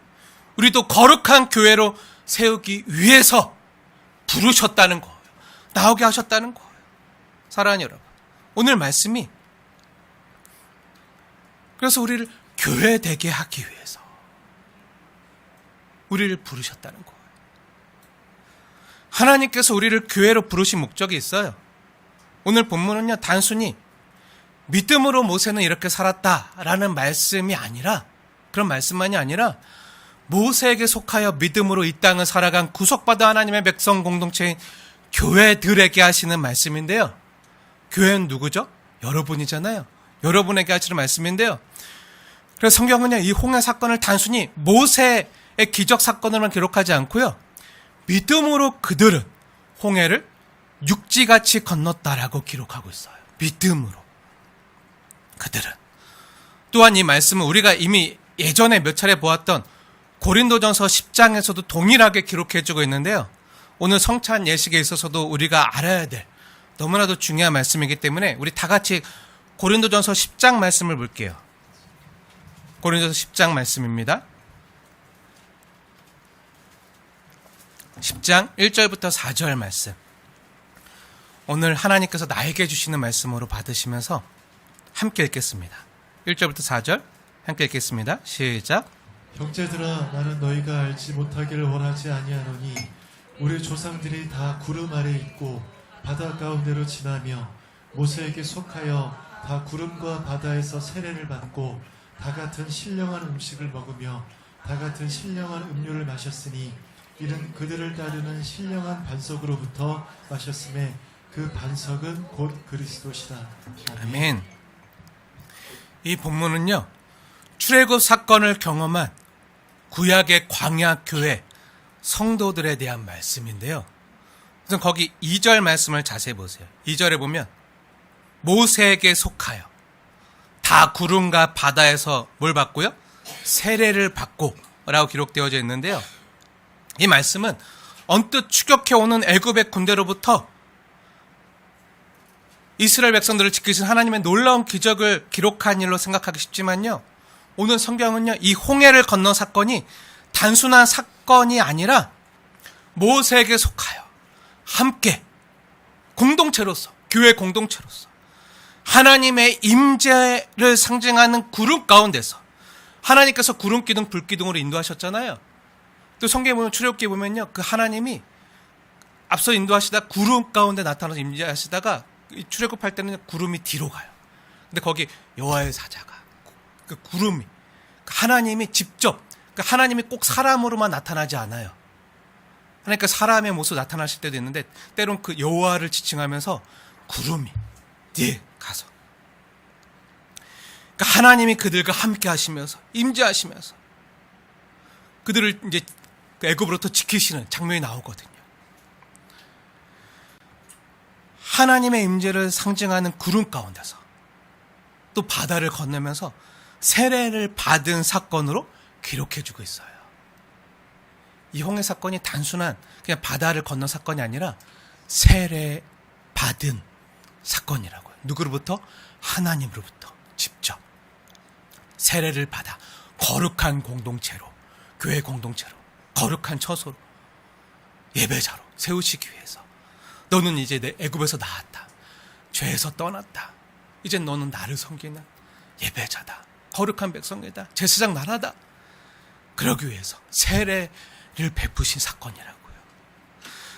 우리도 거룩한 교회로 세우기 위해서 부르셨다는 거예요. 나오게 하셨다는 거예요. 사랑하는 여러분, 오늘 말씀이 그래서 우리를 교회 되게 하기 위해서 우리를 부르셨다는 거예요. 하나님께서 우리를 교회로 부르신 목적이 있어요. 오늘 본문은요, 단순히 믿음으로 모세는 이렇게 살았다라는 말씀이 아니라, 그런 말씀만이 아니라 모세에게 속하여 믿음으로 이 땅을 살아간 구속받은 하나님의 백성 공동체인 교회들에게 하시는 말씀인데요. 교회는 누구죠? 여러분이잖아요. 여러분에게 하시는 말씀인데요. 그래서 성경은요, 이 홍해 사건을 단순히 모세의 기적 사건으로만 기록하지 않고요, 믿음으로 그들은 홍해를 육지같이 건넜다라고 기록하고 있어요. 믿음으로 그들은. 또한 이 말씀은 우리가 이미 예전에 몇 차례 보았던 고린도전서 10장에서도 동일하게 기록해주고 있는데요. 오늘 성찬 예식에 있어서도 우리가 알아야 될 너무나도 중요한 말씀이기 때문에 우리 다 같이 고린도전서 10장 말씀을 볼게요. 고린도전서 10장 말씀입니다. 10장 1절부터 4절 말씀. 오늘 하나님께서 나에게 주시는 말씀으로 받으시면서 함께 읽겠습니다. 1절부터 4절 함께 읽겠습니다. 시작. 형제들아, 나는 너희가 알지 못하기를 원하지 아니하노니 우리 조상들이 다 구름 아래 있고 바다 가운데로 지나며 모세에게 속하여 다 구름과 바다에서 세례를 받고 다 같은 신령한 음식을 먹으며 다 같은 신령한 음료를 마셨으니 이는 그들을 따르는 신령한 반석으로부터 마셨음에 그 반석은 곧 그리스도시다. 아멘. 이 본문은요, 출애굽 사건을 경험한 구약의 광야 교회 성도들에 대한 말씀인데요. 우선 거기 2절 말씀을 자세히 보세요. 2절에 보면 모세에게 속하여 다 구름과 바다에서 뭘 받고요? 세례를 받고 라고 기록되어져 있는데요. 이 말씀은 언뜻 추격해오는 애굽의 군대로부터 이스라엘 백성들을 지키신 하나님의 놀라운 기적을 기록한 일로 생각하기 쉽지만요, 오늘 성경은요, 이 홍해를 건넌 사건이 단순한 사건이 아니라 모세에게 속하여 함께 공동체로서, 교회 공동체로서 하나님의 임재를 상징하는 구름 가운데서 하나님께서 구름 기둥, 불 기둥으로 인도하셨잖아요. 또 성경에 보면, 출애굽기에 보면요, 그 하나님이 앞서 인도하시다 구름 가운데 나타나서 임재하시다가 출애굽할 때는 구름이 뒤로 가요. 근데 거기 여호와의 사자가, 그 구름이, 하나님이 직접, 하나님이 꼭 사람으로만 나타나지 않아요. 그러니까 사람의 모습 나타나실 때도 있는데 때론 그 여호와를 지칭하면서 구름이 뒤에 가서, 그러니까 하나님이 그들과 함께 하시면서 임재하시면서 그들을 이제 애굽으로부터 지키시는 장면이 나오거든요. 하나님의 임재를 상징하는 구름 가운데서 또 바다를 건너면서 세례를 받은 사건으로 기록해주고 있어요. 이 홍해 사건이 단순한 그냥 바다를 건넌 사건이 아니라 세례 받은 사건이라고요. 누구로부터? 하나님으로부터 직접 세례를 받아 거룩한 공동체로, 교회 공동체로, 거룩한 처소로, 예배자로 세우시기 위해서, 너는 이제 내 애굽에서 나왔다, 죄에서 떠났다, 이제 너는 나를 섬기는 예배자다, 거룩한 백성이다, 제사장 나라다, 그러기 위해서 세례를 베푸신 사건이라고요.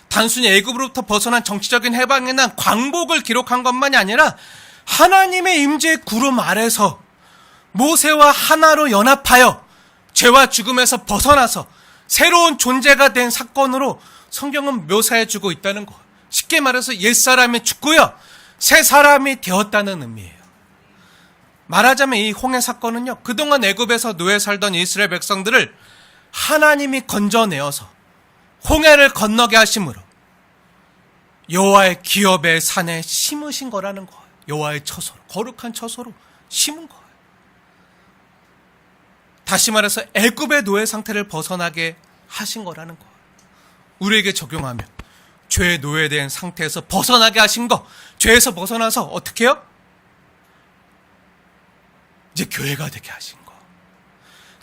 단순히 애굽으로부터 벗어난 정치적인 해방에 난 광복을 기록한 것만이 아니라 하나님의 임재의 구름 아래서 모세와 하나로 연합하여 죄와 죽음에서 벗어나서 새로운 존재가 된 사건으로 성경은 묘사해주고 있다는 것. 쉽게 말해서 옛사람이 죽고요, 새 사람이 되었다는 의미예요. 말하자면 이 홍해 사건은요, 그동안 애굽에서 노예 살던 이스라엘 백성들을 하나님이 건져내어서 홍해를 건너게 하심으로 여호와의 기업의 산에 심으신 거라는 거예요. 여호와의 처소로, 거룩한 처소로 심은 거예요. 다시 말해서 애굽의 노예 상태를 벗어나게 하신 거라는 거예요. 우리에게 적용하면 죄의 노예된 상태에서 벗어나게 하신 거, 죄에서 벗어나서 어떻게 해요? 이제 교회가 되게 하신 거.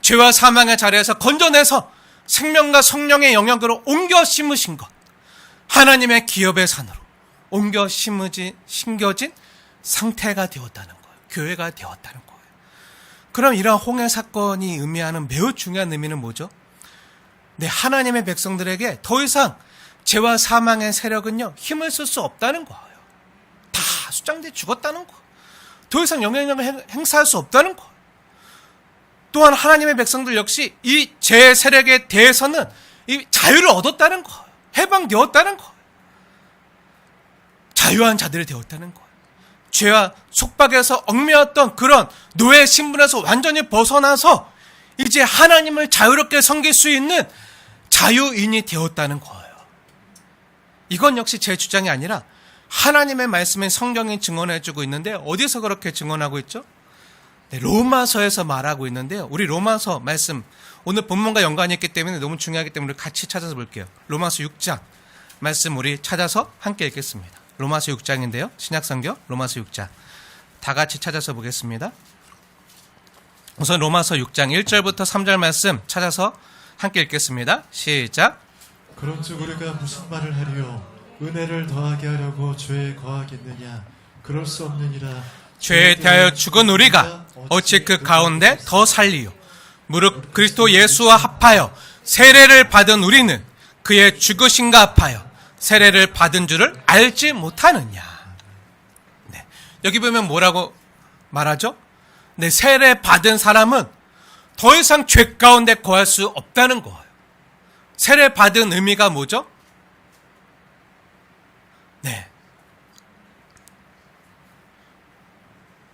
죄와 사망의 자리에서 건져내서 생명과 성령의 영역으로 옮겨 심으신 것. 하나님의 기업의 산으로 옮겨 심겨진 상태가 되었다는 거예요. 교회가 되었다는 거예요. 그럼 이러한 홍해 사건이 의미하는 매우 중요한 의미는 뭐죠? 네, 하나님의 백성들에게 더 이상 죄와 사망의 세력은요, 힘을 쓸 수 없다는 거예요. 다 수장돼 죽었다는 거. 더 이상 영향력을 행사할 수 없다는 거예요. 또한 하나님의 백성들 역시 이 죄 세력에 대해서는 이 자유를 얻었다는 거예요. 해방되었다는 거예요. 자유한 자들이 되었다는 거예요. 죄와 속박에서 얽매였던 그런 노예 신분에서 완전히 벗어나서 이제 하나님을 자유롭게 섬길 수 있는 자유인이 되었다는 거예요. 이건 역시 제 주장이 아니라 하나님의 말씀에 성경이 증언해주고 있는데 어디서 그렇게 증언하고 있죠? 네, 로마서에서 말하고 있는데요. 우리 로마서 말씀 오늘 본문과 연관이 있기 때문에 너무 중요하기 때문에 같이 찾아서 볼게요. 로마서 6장 말씀 우리 찾아서 함께 읽겠습니다. 로마서 6장인데요. 신약성경 로마서 6장 다 같이 찾아서 보겠습니다. 우선 로마서 6장 1절부터 3절 말씀 찾아서 함께 읽겠습니다. 시작. 그런즉 우리가 무슨 말을 하리요? 은혜를 더하게 하려고 죄에 거하겠느냐? 그럴 수 없느니라. 죄에 대하여 죽은 우리가 어찌 그 가운데 더 살리요? 무릇 그리스도 예수와 합하여 세례를 받은 우리는 그의 죽으심과 합하여 세례를 받은 줄을 알지 못하느냐. 네. 여기 보면 뭐라고 말하죠? 네, 세례 받은 사람은 더 이상 죄 가운데 거할 수 없다는 거예요. 세례 받은 의미가 뭐죠? 네.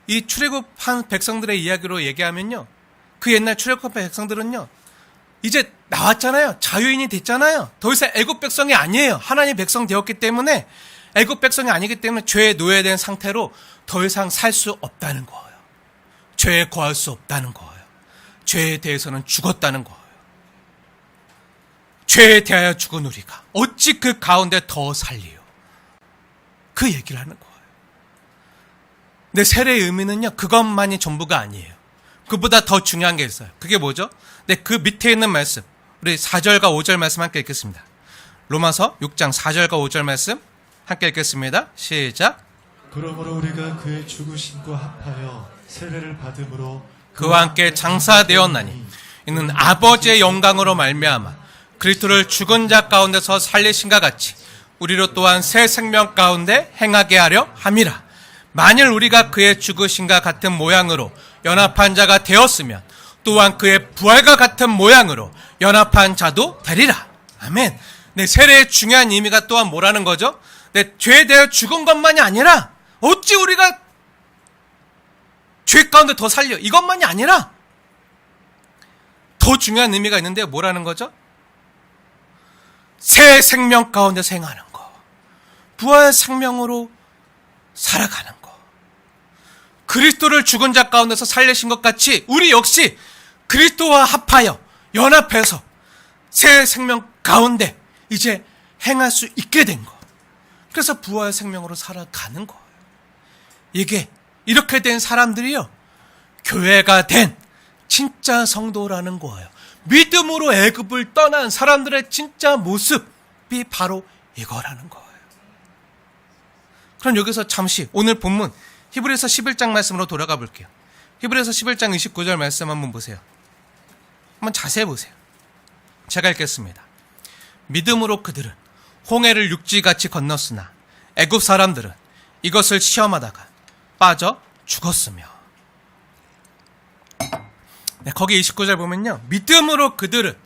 이 출애굽한 백성들의 이야기로 얘기하면요. 그 옛날 출애굽한 백성들은요. 이제 나왔잖아요. 자유인이 됐잖아요. 더 이상 애굽 백성이 아니에요. 하나님 백성 되었기 때문에 애굽 백성이 아니기 때문에 죄에 노예된 상태로 더 이상 살 수 없다는 거예요. 죄에 거할 수 없다는 거예요. 죄에 대해서는 죽었다는 거예요. 죄에 대하여 죽은 우리가 어찌 그 가운데 더 살리요? 그 얘기를 하는 거예요. 근데 세례의 의미는요, 그것만이 전부가 아니에요. 그보다 더 중요한 게 있어요. 그게 뭐죠? 네, 그 밑에 있는 말씀, 우리 4절과 5절 말씀 함께 읽겠습니다. 로마서 6장 4절과 5절 말씀 함께 읽겠습니다. 시작. 그러므로 우리가 그의 죽으심과 합하여 세례를 받음으로 그와 함께 장사되었나니 이는 아버지의 영광으로 말미암아 그리스도를 죽은 자 가운데서 살리신과 같이 우리로 또한 새 생명 가운데 행하게 하려 함이라. 만일 우리가 그의 죽으심과 같은 모양으로 연합한 자가 되었으면 또한 그의 부활과 같은 모양으로 연합한 자도 되리라. 아멘. 네, 세례의 중요한 의미가 또한 뭐라는 거죠? 네, 죄에 대해 죽은 것만이 아니라 어찌 우리가 죄 가운데 더 살려, 이것만이 아니라 더 중요한 의미가 있는데 뭐라는 거죠? 새 생명 가운데 생하는 거, 부활 생명으로 살아가는 거, 그리스도를 죽은 자 가운데서 살리신 것 같이 우리 역시 그리스도와 합하여 연합해서 새 생명 가운데 이제 행할 수 있게 된 거. 그래서 부활 생명으로 살아가는 거예요. 이게 이렇게 된 사람들이요, 교회가 된 진짜 성도라는 거예요. 믿음으로 애굽을 떠난 사람들의 진짜 모습이 바로 이거라는 거예요. 그럼 여기서 잠시 오늘 본문 히브리서 11장 말씀으로 돌아가 볼게요. 히브리서 11장 29절 말씀 한번 보세요. 한번 자세히 보세요. 제가 읽겠습니다. 믿음으로 그들은 홍해를 육지같이 건넜으나 애굽 사람들은 이것을 시험하다가 빠져 죽었으며. 네, 거기 29절 보면요, 믿음으로 그들은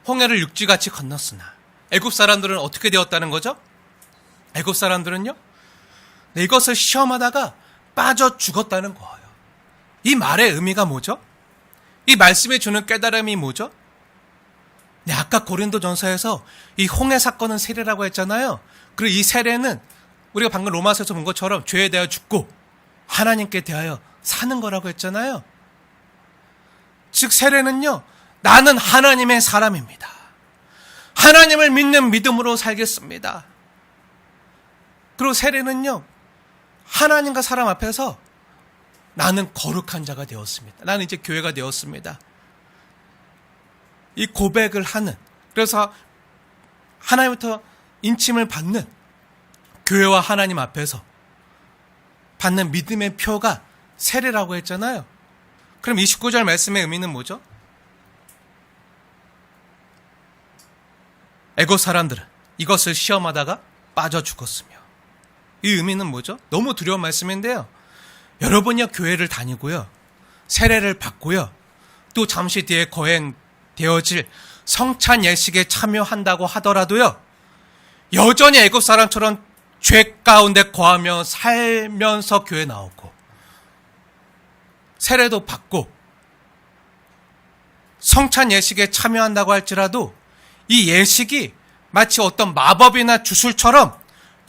홍해를 육지같이 건넜으나 애굽 사람들은 어떻게 되었다는 거죠? 애굽 사람들은요, 네, 이것을 시험하다가 빠져 죽었다는 거예요. 이 말의 의미가 뭐죠? 이 말씀이 주는 깨달음이 뭐죠? 네, 아까 고린도전서에서 이 홍해 사건은 세례라고 했잖아요. 그리고 이 세례는 우리가 방금 로마서에서 본 것처럼 죄에 대하여 죽고 하나님께 대하여 사는 거라고 했잖아요. 즉 세례는요, 나는 하나님의 사람입니다. 하나님을 믿는 믿음으로 살겠습니다. 그리고 세례는요, 하나님과 사람 앞에서 나는 거룩한 자가 되었습니다. 나는 이제 교회가 되었습니다. 이 고백을 하는, 그래서 하나님부터 인침을 받는 교회와 하나님 앞에서 받는 믿음의 표가 세례라고 했잖아요. 그럼 29절 말씀의 의미는 뭐죠? 애굽 사람들은 이것을 시험하다가 빠져 죽었으며. 이 의미는 뭐죠? 너무 두려운 말씀인데요, 여러분이 교회를 다니고요, 세례를 받고요, 또 잠시 뒤에 거행되어질 성찬 예식에 참여한다고 하더라도요, 여전히 애굽 사람처럼 죄 가운데 거하며 살면서 교회 나오고 세례도 받고 성찬 예식에 참여한다고 할지라도 이 예식이 마치 어떤 마법이나 주술처럼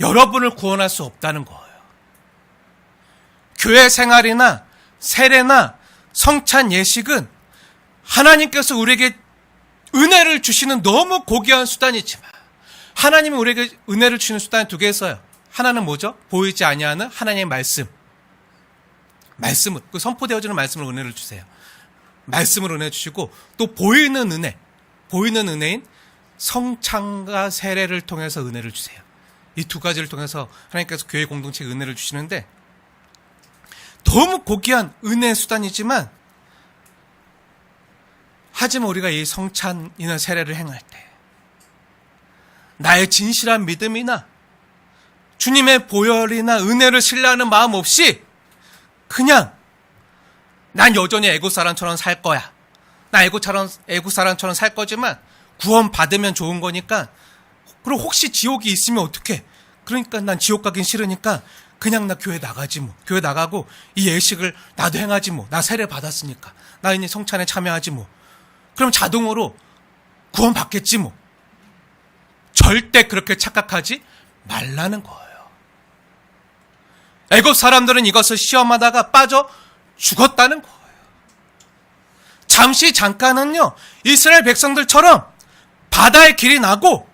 여러분을 구원할 수 없다는 거예요. 교회 생활이나 세례나 성찬 예식은 하나님께서 우리에게 은혜를 주시는 너무 고귀한 수단이지만, 하나님은 우리에게 은혜를 주시는 수단이 두 개 있어요. 하나는 뭐죠? 보이지 아니하는 하나님의 말씀을, 그 선포되어지는 말씀으로 은혜를 주세요. 말씀으로 은혜 주시고, 또 보이는 은혜인 성찬과 세례를 통해서 은혜를 주세요. 이 두 가지를 통해서 하나님께서 교회 공동체에 은혜를 주시는데, 너무 고귀한 은혜의 수단이지만, 하지만 우리가 이 성찬이나 세례를 행할 때 나의 진실한 믿음이나 주님의 보혈이나 은혜를 신뢰하는 마음 없이 그냥 난 여전히 애국 사람처럼 살 거야, 나 애국 사람처럼 살 거지만 구원 받으면 좋은 거니까, 그리고 혹시 지옥이 있으면 어떡해, 그러니까 난 지옥 가긴 싫으니까 그냥 나 교회 나가지 뭐, 교회 나가고 이 예식을 나도 행하지 뭐, 나 세례 받았으니까 나 이제 성찬에 참여하지 뭐, 그럼 자동으로 구원 받겠지 뭐. 절대 그렇게 착각하지 말라는 거예요. 애굽 사람들은 이것을 시험하다가 빠져 죽었다는 거예요. 잠깐은요, 이스라엘 백성들처럼 바다의 길이 나고,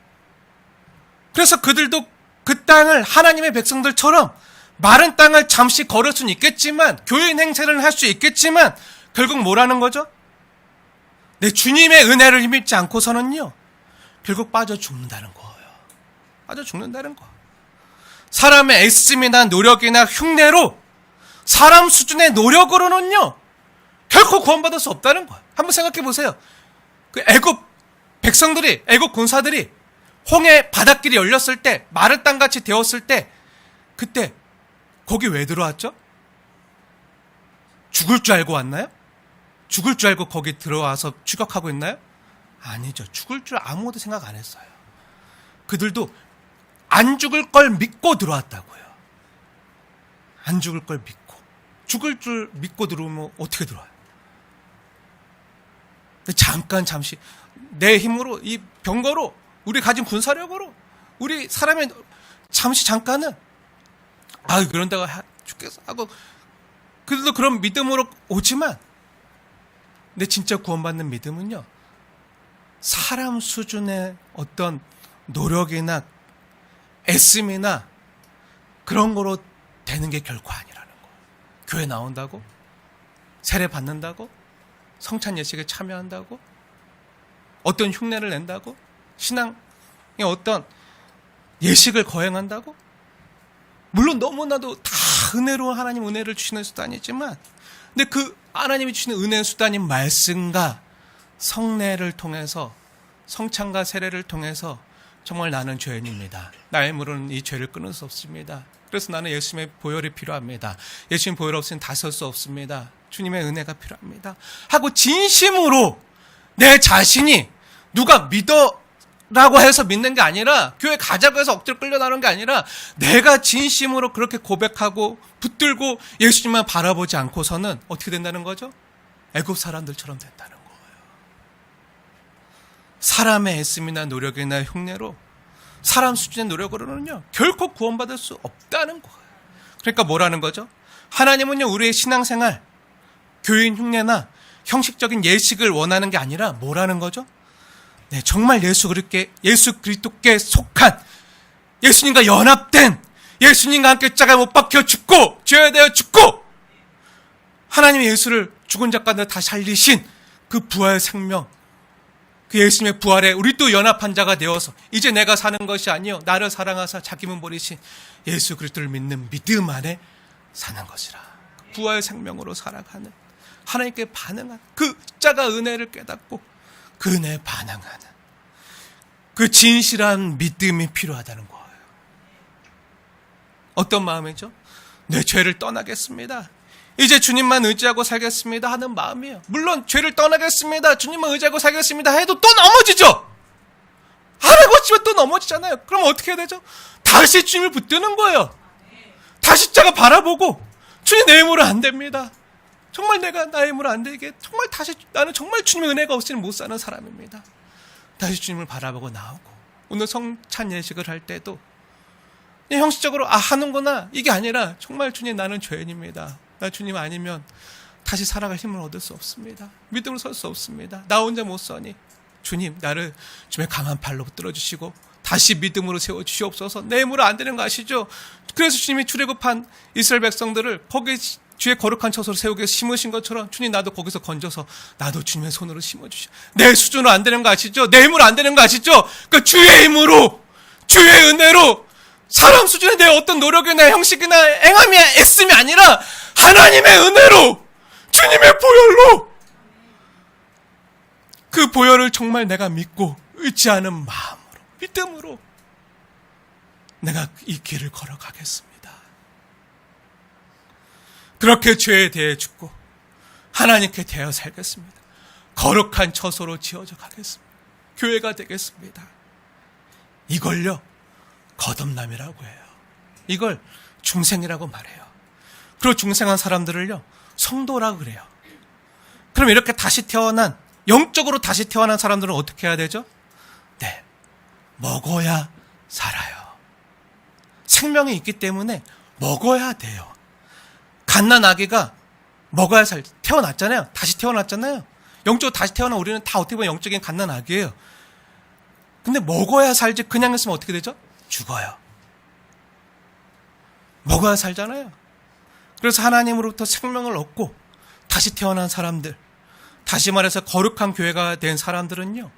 그래서 그들도 그 땅을 하나님의 백성들처럼 마른 땅을 잠시 걸을 수는 있겠지만, 교인 행세를 할 수 있겠지만, 결국 뭐라는 거죠? 내 주님의 은혜를 힘입지 않고서는요, 결국 빠져 죽는다는 거예요. 빠져 죽는다는 거. 사람의 애씀이나 노력이나 흉내로, 사람 수준의 노력으로는요, 결코 구원받을 수 없다는 거예요. 한번 생각해 보세요. 그 애굽 백성들이, 애굽 군사들이 홍해 바닷길이 열렸을 때, 마른 땅같이 되었을 때, 그때 거기 왜 들어왔죠? 죽을 줄 알고 왔나요? 죽을 줄 알고 거기 들어와서 추격하고 있나요? 아니죠. 죽을 줄 아무것도 생각 안 했어요. 그들도 안 죽을 걸 믿고 들어왔다고요. 안 죽을 걸 믿고. 죽을 줄 믿고 들어오면 어떻게 들어와요? 잠시 내 힘으로, 이 병거로, 우리 가진 군사력으로, 우리 사람의 잠깐은 그런다고 죽겠어 하고, 그들도 그런 믿음으로 오지만, 근데 진짜 구원받는 믿음은요, 사람 수준의 어떤 노력이나 애씀이나 그런 거로 되는 게 결코 아니라는 거예요. 교회 나온다고, 세례 받는다고, 성찬 예식에 참여한다고, 어떤 흉내를 낸다고, 신앙의 어떤 예식을 거행한다고, 물론 너무나도 다 은혜로 하나님 은혜를 주시는 수단이지만, 근데 그 하나님이 주시는 은혜의 수단인 말씀과 성례를 통해서, 성찬과 세례를 통해서 정말 나는 죄인입니다, 나의 힘으로는 이 죄를 끊을 수 없습니다, 그래서 나는 예수님의 보혈이 필요합니다, 예수님 보혈 없이는 다설 수 없습니다, 주님의 은혜가 필요합니다 하고 진심으로 내 자신이 누가 믿어라고 해서 믿는 게 아니라, 교회 가자고 해서 억지로 끌려나오는 게 아니라, 내가 진심으로 그렇게 고백하고 붙들고 예수님만 바라보지 않고서는 어떻게 된다는 거죠? 애굽 사람들처럼 된다는 거예요. 사람의 애씀이나 노력이나 흉내로, 사람 수준의 노력으로는요, 결코 구원받을 수 없다는 거예요. 그러니까 뭐라는 거죠? 하나님은요, 우리의 신앙생활, 교인 흉내나 형식적인 예식을 원하는 게 아니라 뭐라는 거죠? 네, 정말 예수 그리스도께 속한, 예수님과 연합된, 예수님과 함께 십자가에 못 박혀 죽고 죄에 대하여 죽고 하나님의 예수를 죽은 자 가운데 다시 살리신 그 부활 생명, 그 예수님의 부활에 우리 또 연합한 자가 되어서 이제 내가 사는 것이 아니요 나를 사랑하사 자기 몸 버리신 예수 그리스도를 믿는 믿음 안에 사는 것이라. 부활 생명으로 살아가는, 하나님께 반응하는, 그 십자가 은혜를 깨닫고 그 은혜에 반응하는 그 진실한 믿음이 필요하다는 거예요. 어떤 마음이죠? 내 죄를 떠나겠습니다, 이제 주님만 의지하고 살겠습니다 하는 마음이에요. 물론 죄를 떠나겠습니다, 주님만 의지하고 살겠습니다 해도 또 넘어지죠. 하라고 치면 또 넘어지잖아요. 그럼 어떻게 해야 되죠? 다시 주님을 붙드는 거예요. 다시 자가 바라보고, 주님 내 힘으로 안 됩니다. 정말 내가 나의 힘으로 안 되게, 정말 다시 나는 정말 주님의 은혜가 없이는 못 사는 사람입니다. 다시 주님을 바라보고 나오고, 오늘 성찬 예식을 할 때도 형식적으로 하는구나 이게 아니라 정말 주님 나는 죄인입니다. 나 주님 아니면 다시 살아갈 힘을 얻을 수 없습니다. 믿음으로 설 수 없습니다. 나 혼자 못 서니 주님 나를 주님의 강한 팔로 붙들어주시고 다시 믿음으로 세워주시옵소서. 내 힘으로 안 되는 거 아시죠? 그래서 주님이 출애굽한 이스라엘 백성들을 거기 주의 거룩한 처소로 세우게 심으신 것처럼 주님 나도 거기서 건져서 나도 주님의 손으로 심어주시오. 내 수준으로 안 되는 거 아시죠? 내 힘으로 안 되는 거 아시죠? 그 주의 힘으로, 주의 은혜로, 사람 수준의 내 어떤 노력이나 형식이나 행함이 애씀이 아니라 하나님의 은혜로, 주님의 보혈로, 그 보혈을 정말 내가 믿고 의지하는 마음으로, 믿음으로 내가 이 길을 걸어가겠습니다. 그렇게 죄에 대해 죽고 하나님께 대하여 살겠습니다. 거룩한 처소로 지어져 가겠습니다. 교회가 되겠습니다. 이걸요 거듭남이라고 해요. 이걸 중생이라고 말해요. 그리고 중생한 사람들을요 성도라고 그래요. 그럼 이렇게 다시 태어난, 영적으로 다시 태어난 사람들은 어떻게 해야 되죠? 네, 먹어야 살아요. 생명이 있기 때문에 먹어야 돼요. 갓난 아기가 먹어야 태어났잖아요. 다시 태어났잖아요. 영적으로 다시 태어난 우리는 다 어떻게 보면 영적인 갓난 아기예요. 근데 먹어야 살지 그냥 했으면 어떻게 되죠? 죽어요. 먹어야 살잖아요. 그래서 하나님으로부터 생명을 얻고 다시 태어난 사람들, 다시 말해서 거룩한 교회가 된 사람들은요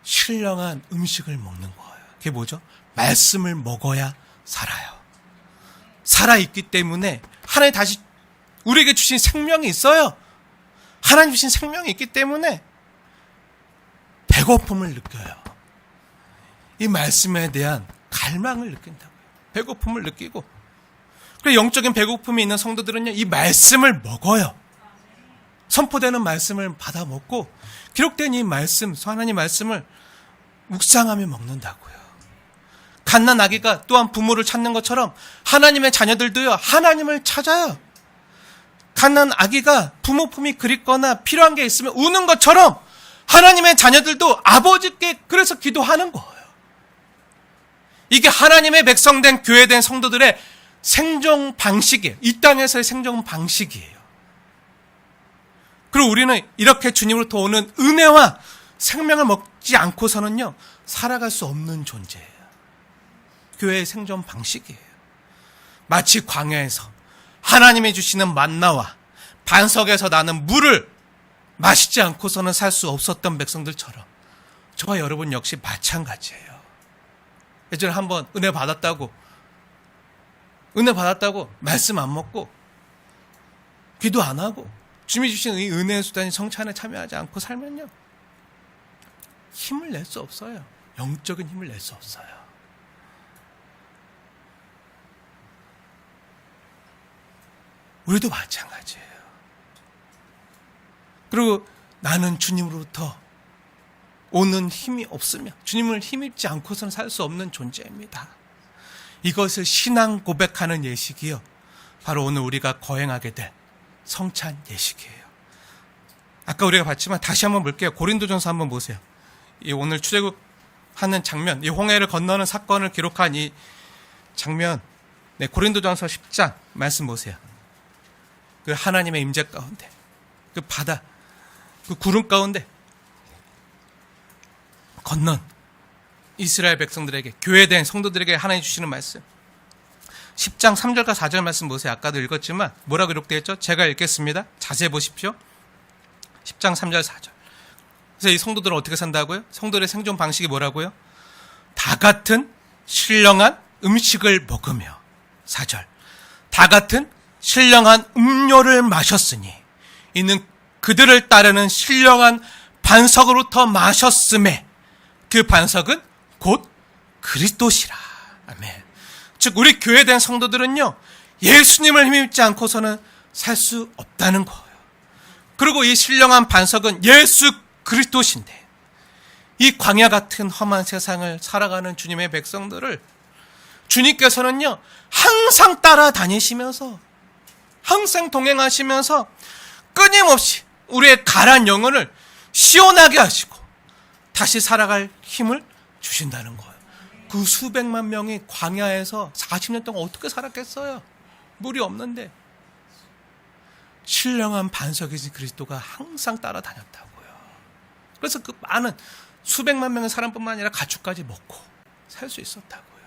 신령한 음식을 먹는 거예요. 그게 뭐죠? 말씀을 먹어야 살아요. 살아있기 때문에 하나님 다시 우리에게 주신 생명이 있어요. 하나님 주신 생명이 있기 때문에 배고픔을 느껴요. 이 말씀에 대한 갈망을 느낀다고요. 배고픔을 느끼고. 그리고 영적인 배고픔이 있는 성도들은요 이 말씀을 먹어요. 선포되는 말씀을 받아 먹고 기록된 이 말씀, 하나님 말씀을 묵상하며 먹는다고요. 갓난 아기가 또한 부모를 찾는 것처럼 하나님의 자녀들도요 하나님을 찾아요. 갓난 아기가 부모 품이 그립거나 필요한 게 있으면 우는 것처럼 하나님의 자녀들도 아버지께 그래서 기도하는 거예요. 이게 하나님의 백성된 교회된 성도들의 생존 방식이에요. 이 땅에서의 생존 방식이에요. 그리고 우리는 이렇게 주님으로부터 오는 은혜와 생명을 먹지 않고서는요 살아갈 수 없는 존재예요. 교회의 생존 방식이에요. 마치 광야에서 하나님이 주시는 만나와 반석에서 나는 물을 마시지 않고서는 살 수 없었던 백성들처럼 저와 여러분 역시 마찬가지예요. 예전에 한번 은혜 받았다고 말씀 안 먹고 기도 안 하고 주님이 주신 이 은혜의 수단인 성찬에 참여하지 않고 살면요 힘을 낼 수 없어요. 영적인 힘을 낼 수 없어요. 우리도 마찬가지예요. 그리고 나는 주님으로부터 오는 힘이 없으면 주님을 힘입지 않고서는 살 수 없는 존재입니다. 이것을 신앙 고백하는 예식이요 바로 오늘 우리가 거행하게 될 성찬 예식이에요. 아까 우리가 봤지만 다시 한번 볼게요. 고린도전서 한번 보세요. 이 오늘 출애굽하는 장면, 이 홍해를 건너는 사건을 기록한 이 장면, 네, 고린도전서 10장 말씀 보세요. 그 하나님의 임재 가운데, 그 바다, 그 구름 가운데 건넌 이스라엘 백성들에게, 교회된 성도들에게 하나님 주시는 말씀. 10장 3절과 4절 말씀 보세요. 아까도 읽었지만 뭐라고 기록되어 있죠? 제가 읽겠습니다. 자세히 보십시오. 10장 3절 4절. 그래서 이 성도들은 어떻게 산다고요? 성도들의 생존 방식이 뭐라고요? 다 같은 신령한 음식을 먹으며 4절. 다 같은 신령한 음료를 마셨으니 이는 그들을 따르는 신령한 반석으로부터 마셨음에 그 반석은 곧 그리스도시라. 아멘. 즉 우리 교회된 성도들은요 예수님을 힘입지 않고서는 살 수 없다는 거예요. 그리고 이 신령한 반석은 예수 그리스도신데 이 광야 같은 험한 세상을 살아가는 주님의 백성들을 주님께서는요 항상 따라다니시면서 항상 동행하시면서 끊임없이 우리의 가란 영혼을 시원하게 하시고 다시 살아갈 힘을 주신다는 거예요. 그 수백만 명이 광야에서 40년 동안 어떻게 살았겠어요? 물이 없는데 신령한 반석이신 그리스도가 항상 따라다녔다고요. 그래서 그 많은 수백만 명의 사람뿐만 아니라 가축까지 먹고 살 수 있었다고요.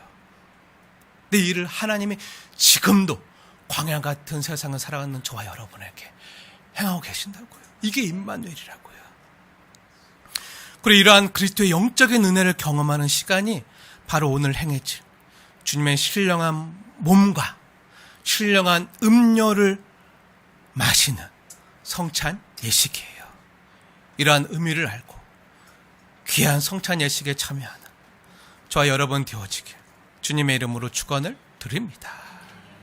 근데 이를 하나님이 지금도 광야 같은 세상을 살아가는 저와 여러분에게 행하고 계신다고요. 이게 임마누엘이라고요. 그리고 이러한 그리스도의 영적인 은혜를 경험하는 시간이 바로 오늘 행해질 주님의 신령한 몸과 신령한 음료를 마시는 성찬 예식이에요. 이러한 의미를 알고 귀한 성찬 예식에 참여하는 저와 여러분 되어지길 주님의 이름으로 축원을 드립니다.